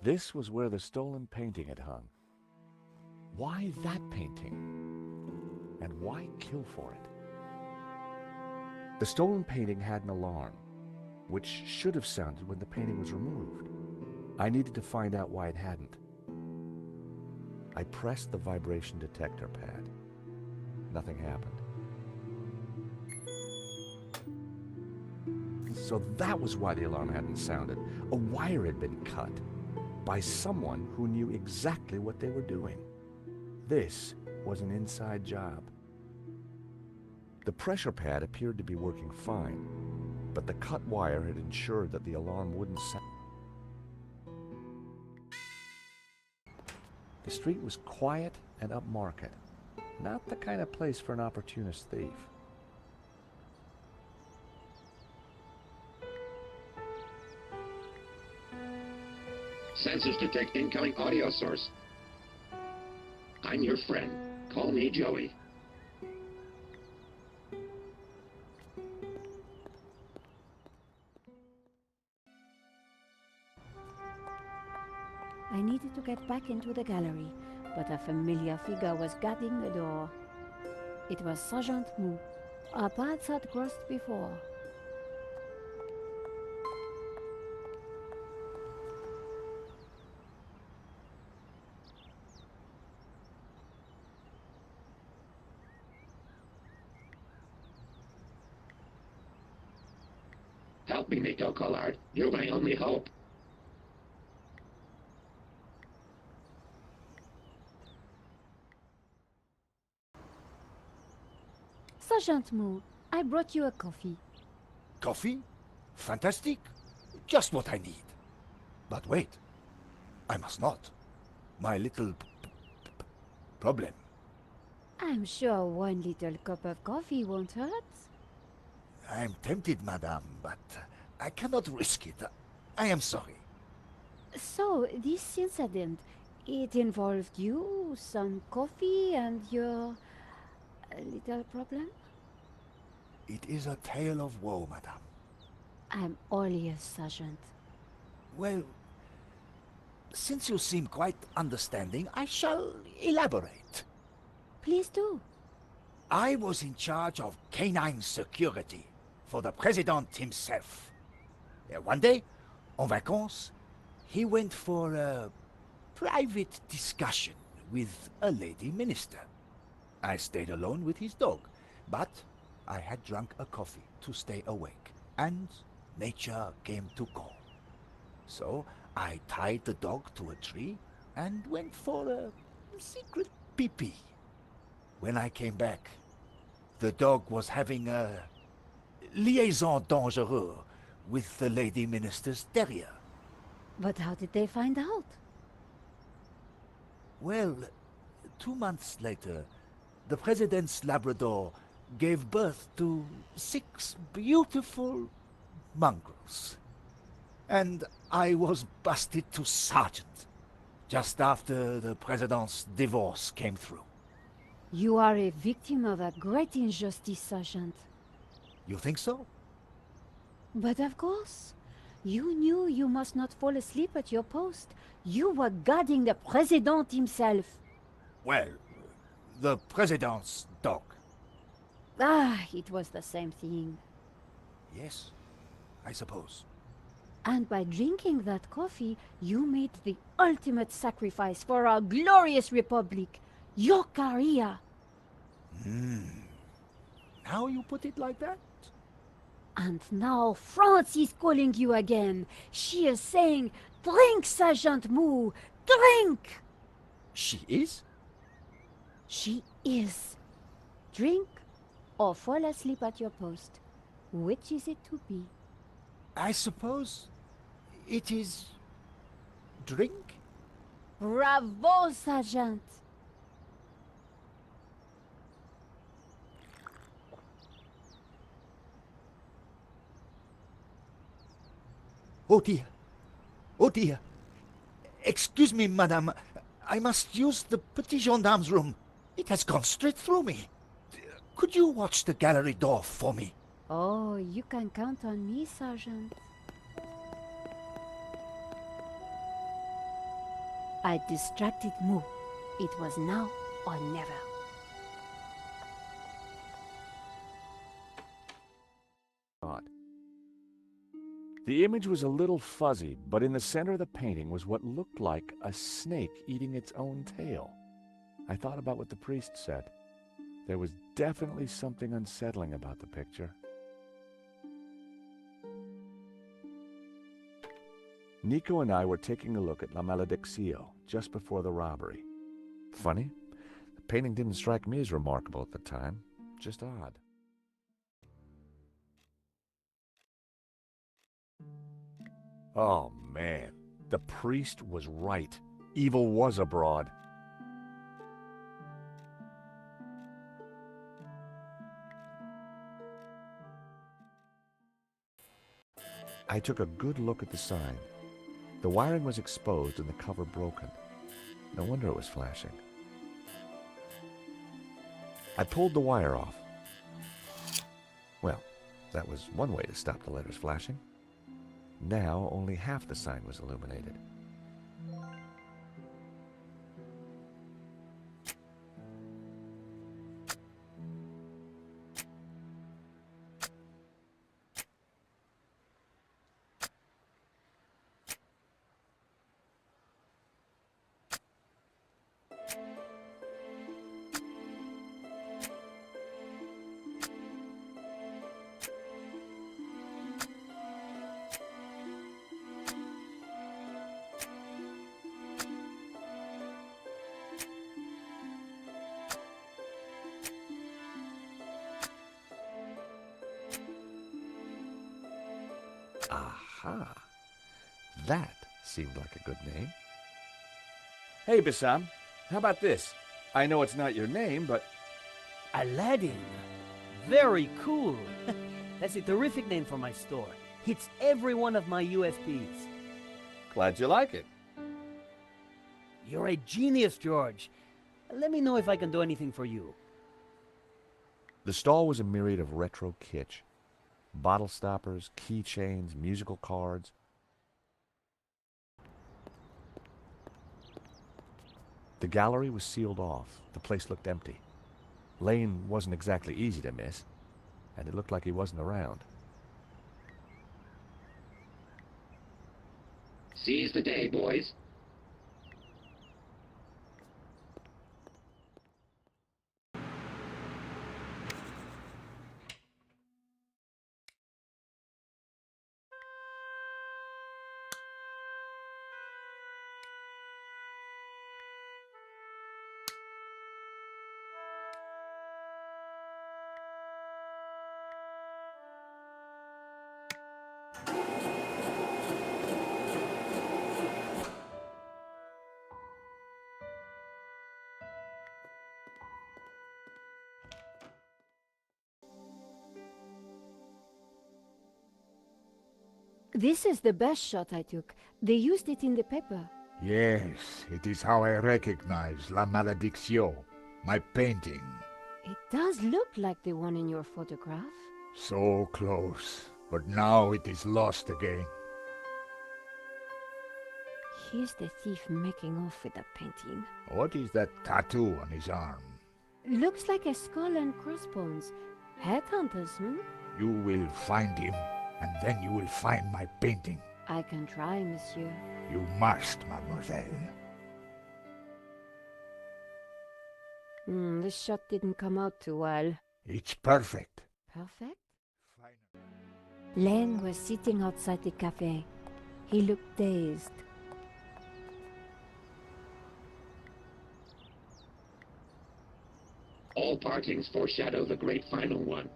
This was where the stolen painting had hung. Why that painting? And why kill for it? The stolen painting had an alarm, which should have sounded when the painting was removed. I needed to find out why it hadn't. I pressed the vibration detector pad. Nothing happened. So that was why the alarm hadn't sounded. A wire had been cut by someone who knew exactly what they were doing. This was an inside job. The pressure pad appeared to be working fine, but the cut wire had ensured that the alarm wouldn't sound. The street was quiet and upmarket, not the kind of place for an opportunist thief. Sensors detect incoming audio source. I'm your friend. Call me Joey. I needed to get back into the gallery, but a familiar figure was guarding the door. It was Sergeant Moue. Our paths had crossed before. Help me, Nico Collard. You're my only hope. Sergeant Moue, I brought you a coffee. Coffee? Fantastic. Just what I need. But wait. I must not. My little problem. I'm sure one little cup of coffee won't hurt. I am tempted, madame, but I cannot risk it. I am sorry. So, this incident, it involved you, some coffee, and your little problem? It is a tale of woe, madame. I'm all ears, Sergeant. Well, since you seem quite understanding, I shall elaborate. Please do. I was in charge of canine security for the president himself. One day, en vacances, he went for a private discussion with a lady minister. I stayed alone with his dog, but I had drunk a coffee to stay awake, and nature came to call. So I tied the dog to a tree and went for a secret pee-pee. When I came back, the dog was having a liaison dangereuse with the lady minister's terrier. But how did they find out? Well, 2 months later, the president's Labrador gave birth to 6 beautiful mongrels. And I was busted to sergeant just after the president's divorce came through. You are a victim of a great injustice, Sergeant. You think so? But of course. You knew you must not fall asleep at your post. You were guarding the president himself. Well, the president's dog. Ah, it was the same thing. Yes, I suppose. And by drinking that coffee, you made the ultimate sacrifice for our glorious republic. Your career. Now you put it like that? And now France is calling you again. She is saying, drink, Sergeant Moue, drink! She is? She is. Drink or fall asleep at your post. Which is it to be? I suppose it is drink? Bravo, Sergeant! Oh dear. Oh dear. Excuse me, madame. I must use the petit gendarme's room. It has gone straight through me. Could you watch the gallery door for me? Oh, you can count on me, Sergeant. I distracted Moue. It was now or never. God. The image was a little fuzzy, but in the center of the painting was what looked like a snake eating its own tail. I thought about what the priest said. There was definitely something unsettling about the picture. Nico and I were taking a look at La Malediccio just before the robbery. Funny, the painting didn't strike me as remarkable at the time, just odd. Oh man, the priest was right. Evil was abroad. I took a good look at the sign. The wiring was exposed and the cover broken. No wonder it was flashing. I pulled the wire off. Well, that was one way to stop the letters flashing. Now only half the sign was illuminated. Aha! That seemed like a good name. Hey, Bassam, how about this? I know it's not your name, but... Aladdin. Very cool. That's a terrific name for my store. Hits every one of my USPs. Glad you like it. You're a genius, George. Let me know if I can do anything for you. The stall was a myriad of retro kitsch. Bottle stoppers, keychains, musical cards. The gallery was sealed off. The place looked empty. Laine wasn't exactly easy to miss, and it looked like he wasn't around. Seize the day, boys. This is the best shot I took. They used it in the paper. Yes, it is how I recognize La Malediccio, my painting. It does look like the one in your photograph. So close, but now it is lost again. Here's the thief making off with the painting. What is that tattoo on his arm? Looks like a skull and crossbones. Headhunters, You will find him, and then you will find my painting. I can try, monsieur. You must, mademoiselle. This shot didn't come out too well. It's perfect. Perfect? Laine was sitting outside the cafe. He looked dazed. All partings foreshadow the great final one.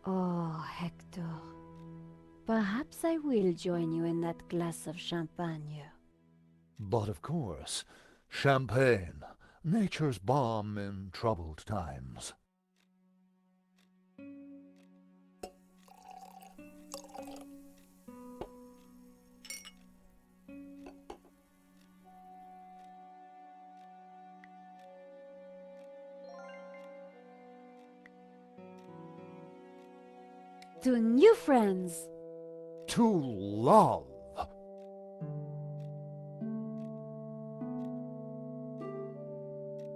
Oh, Hector. Perhaps I will join you in that glass of champagne. But of course, champagne, nature's balm in troubled times. to new friends. To love.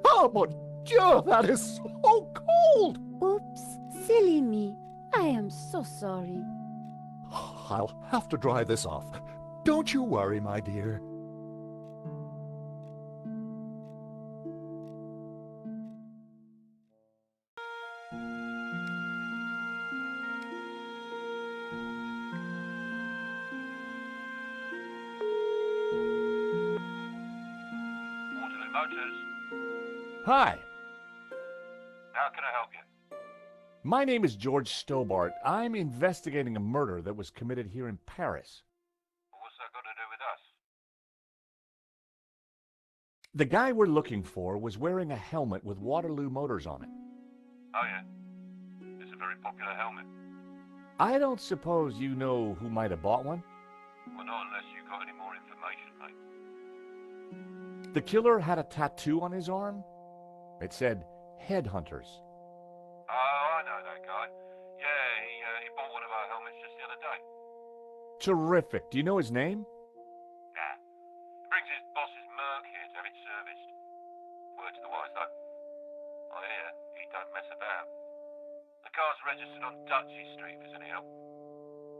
Oh, mon Dieu, that is so cold! Oops, silly me. I am so sorry. I'll have to dry this off. Don't you worry, my dear. Waterloo Motors. Hi, How can I help you? my name is George Stobart. I'm investigating a murder that was committed here in Paris. What's that got to do with us? The guy we're looking for was wearing a helmet with Waterloo Motors on it. Oh yeah. It's a very popular helmet. I don't suppose you know who might have bought one? Well, not unless you got any more information, mate. The killer had a tattoo on his arm. It said, Headhunters. Oh, I know that guy. Yeah, he bought one of our helmets just the other day. Terrific. Do you know his name? Nah. Brings his boss's Merc here to have it serviced. Word to the wise, though. I hear he don't mess about. The car's registered on Dutchy Street, if there's any help.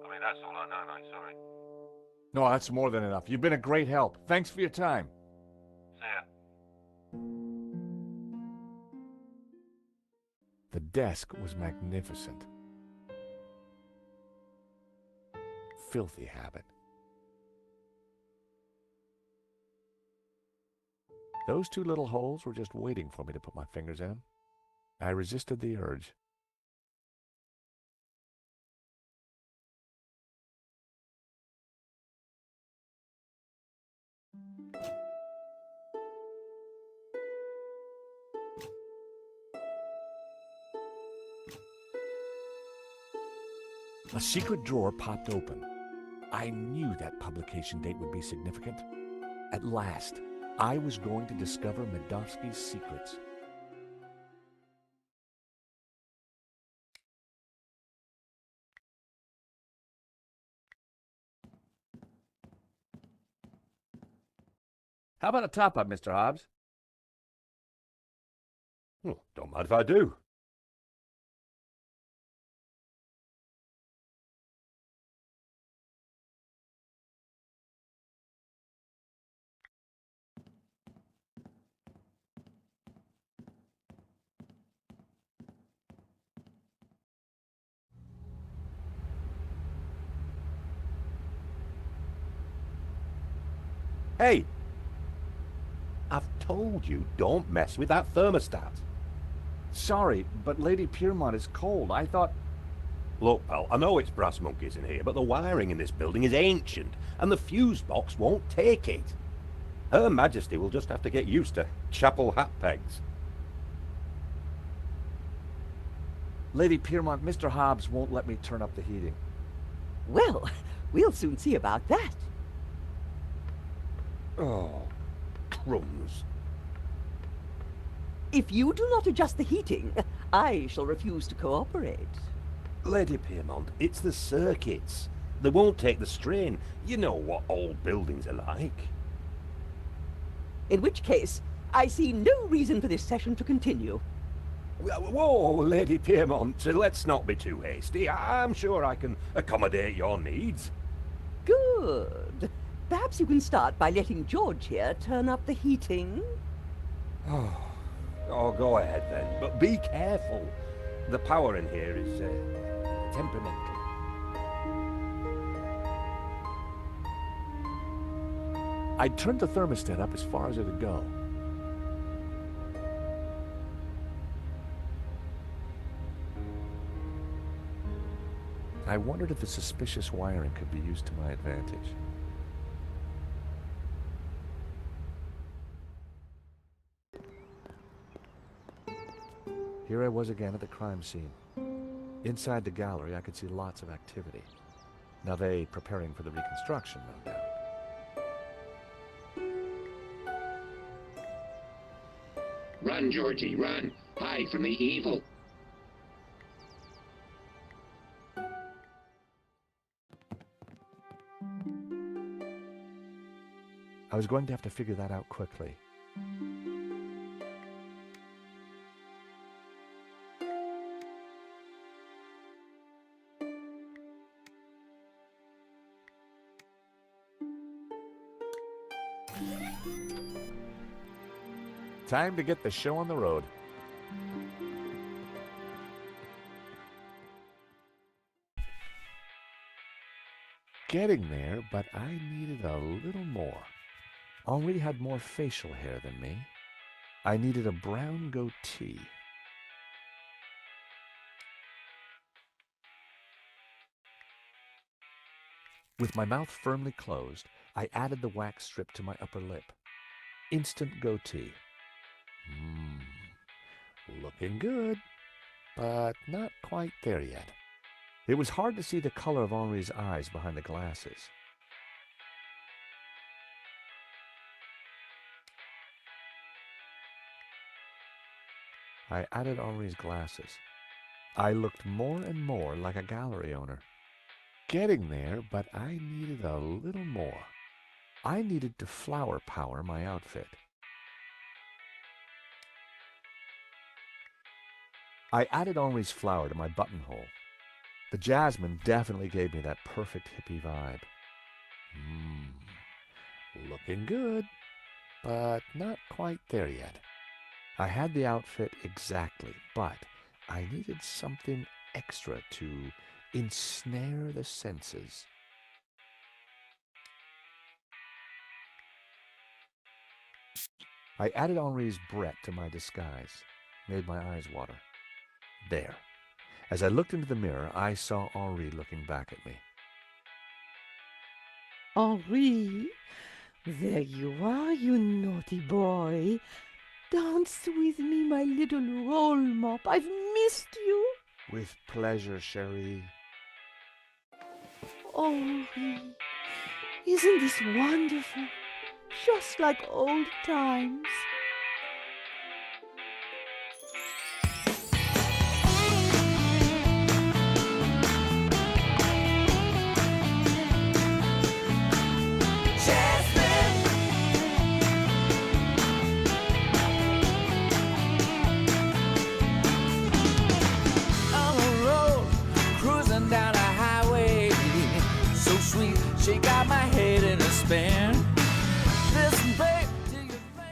I mean, that's all I know, mate, sorry. No, that's more than enough. You've been a great help. Thanks for your time. See ya. The desk was magnificent. Filthy habit. Those two little holes were just waiting for me to put my fingers in them. I resisted the urge. A secret drawer popped open. I knew that publication date would be significant. At last, I was going to discover Medovsky's secrets. How about a top-up, Mr. Hobbs? Don't mind if I do. Hey! I've told you, don't mess with that thermostat. Sorry, but Lady Piermont is cold. I thought... Look, pal, I know it's brass monkeys in here, but the wiring in this building is ancient, and the fuse box won't take it. Her Majesty will just have to get used to chapel hat pegs. Lady Piermont, Mr. Hobbs won't let me turn up the heating. Well, we'll soon see about that. Oh, crumbs. If you do not adjust the heating, I shall refuse to cooperate. Lady Piermont, it's the circuits. They won't take the strain. You know what old buildings are like. In which case, I see no reason for this session to continue. Whoa, Lady Piermont, let's not be too hasty. I'm sure I can accommodate your needs. Good. Perhaps you can start by letting George here turn up the heating. Oh, go ahead then, but be careful. The power in here is temperamental. I turned the thermostat up as far as it would go. I wondered if the suspicious wiring could be used to my advantage. Here I was again at the crime scene. Inside the gallery, I could see lots of activity. Navet preparing for the reconstruction, no doubt. Run, Georgie, run. Hide from the evil. was going to have to figure that out quickly. Time to get the show on the road. Getting there, but I needed a little more. Henri had more facial hair than me. I needed a brown goatee. With my mouth firmly closed, I added the wax strip to my upper lip. Instant goatee. Looking good, but not quite there yet. It was hard to see the color of Henri's eyes behind the glasses. I added Henri's glasses. I looked more and more like a gallery owner. Getting there, but I needed a little more. I needed to flower power my outfit. I added Henri's flower to my buttonhole. The jasmine definitely gave me that perfect hippie vibe. Looking good, but not quite there yet. I had the outfit exactly, but I needed something extra to ensnare the senses. I added Henri's Brett to my disguise, made my eyes water. There. As I looked into the mirror, I saw Henri looking back at me. Henri, there you are, you naughty boy. Dance with me, my little roll mop. I've missed you. With pleasure, chérie. Henri, isn't this wonderful? Just like old times.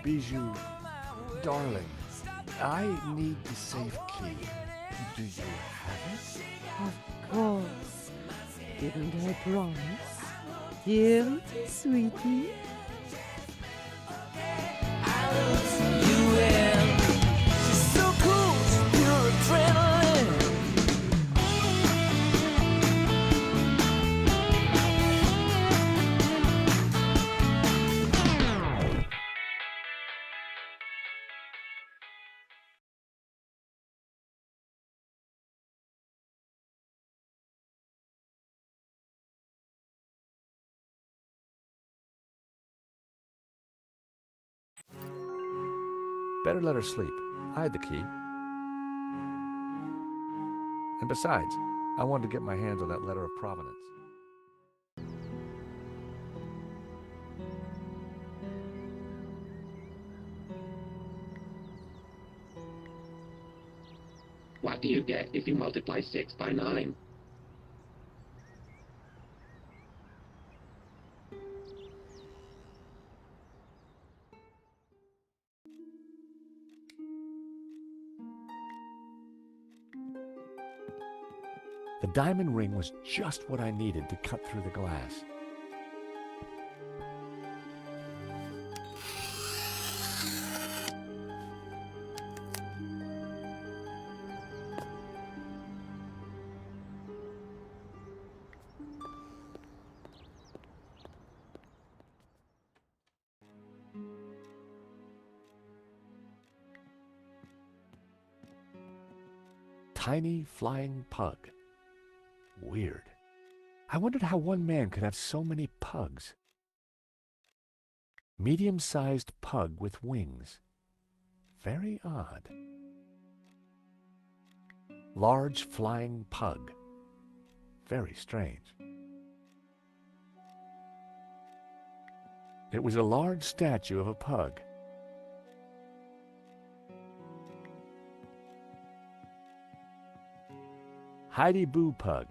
Bijou, darling, I need the safe key. Do you have it? Of course. Didn't I promise? Here it is, sweetie. You in. She's so cool, she's pure adrenaline. Better let her sleep. I had the key. And besides, I wanted to get my hands on that letter of provenance. What do you get if you multiply 6 by 9? The diamond ring was just what I needed to cut through the glass. Tiny flying pug. Weird. I wondered how one man could have so many pugs. Medium-sized pug with wings. Very odd. Large flying pug. Very strange. It was a large statue of a pug. Heidi Boo Pug.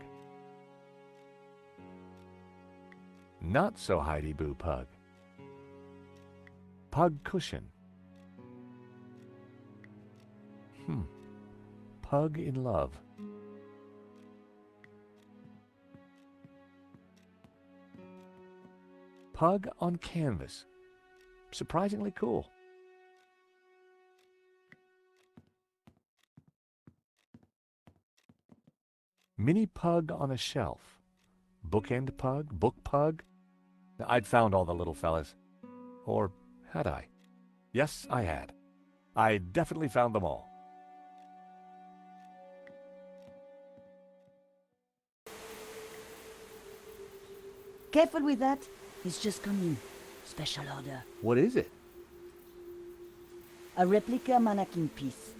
Not so Heidi Boo Pug. Pug cushion. Pug in love. Pug on canvas. Surprisingly cool. Mini pug on a shelf. Bookend pug, book pug. I'd found all the little fellas. Or had I? Yes, I had. I definitely found them all. Careful with that. He's just come in. Special order. What is it? A replica Manneken Pis.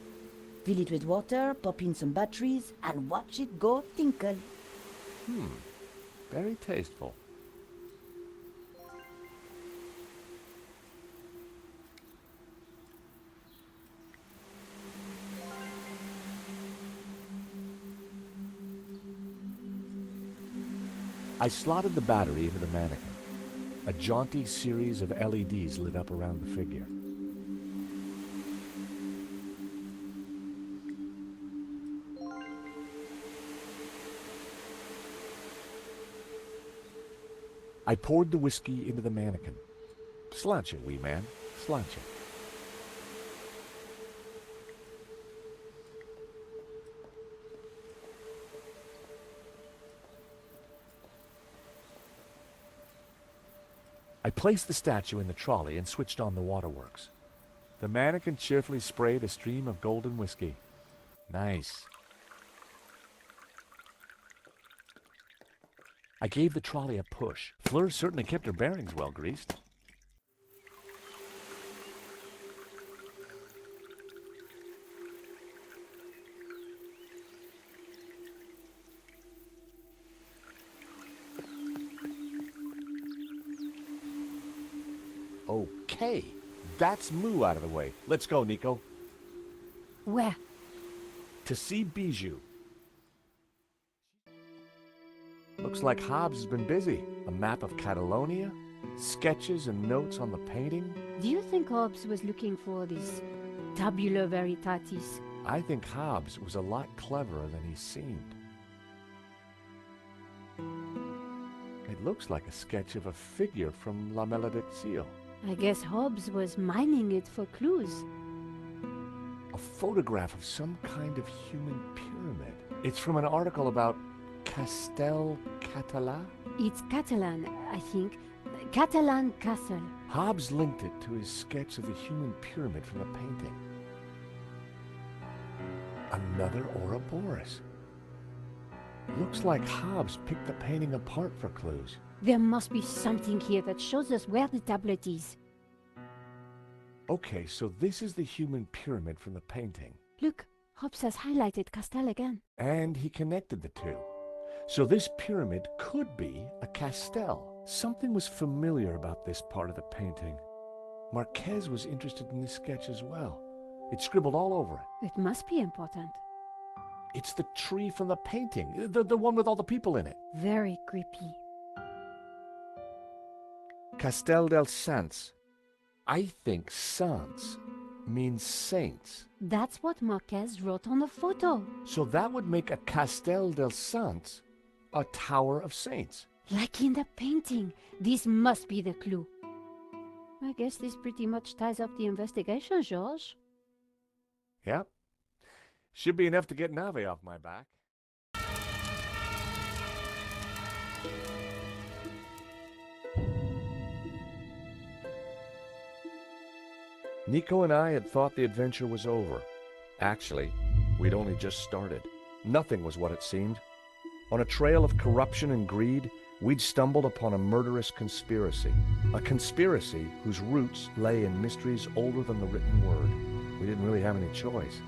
Fill it with water, pop in some batteries, and watch it go tinkle. Very tasteful. I slotted the battery into the mannequin. A jaunty series of LEDs lit up around the figure. I poured the whiskey into the mannequin. Slouch it, wee man. Slouch it. I placed the statue in the trolley and switched on the waterworks. The mannequin cheerfully sprayed a stream of golden whiskey. Nice. I gave the trolley a push. Fleur certainly kept her bearings well greased. Okay, that's Moue out of the way. Let's go, Nico. Where? To see Bijou. Looks like Hobbs has been busy. A map of Catalonia, sketches and notes on the painting. Do you think Hobbs was looking for this tabula veritatis? I think Hobbs was a lot cleverer than he seemed. It looks like a sketch of a figure from La Malediccio. I guess Hobbs was mining it for clues. A photograph of some kind of human pyramid. It's from an article about Castell Catala? It's Catalan, I think. Catalan castle. Hobbs linked it to his sketch of the human pyramid from the painting. Another Ouroboros. Looks like Hobbs picked the painting apart for clues. There must be something here that shows us where the tablet is. Okay, so this is the human pyramid from the painting. Look, Hobbs has highlighted Castell again. And he connected the two. So this pyramid could be a Castell. Something was familiar about this part of the painting. Marques was interested in this sketch as well. It's scribbled all over it. It must be important. It's the tree from the painting, the one with all the people in it. Very creepy. Castell del Sants. I think Sants means saints. That's what Marques wrote on the photo. So that would make a Castell del Sants a tower of saints. Like in the painting. This must be the clue. I guess this pretty much ties up the investigation, George. Yep. Should be enough to get Navet off my back. Nico and I had thought the adventure was over. Actually, we'd only just started. Nothing was what it seemed. On a trail of corruption and greed, we'd stumbled upon a murderous conspiracy. A conspiracy whose roots lay in mysteries older than the written word. We didn't really have any choice.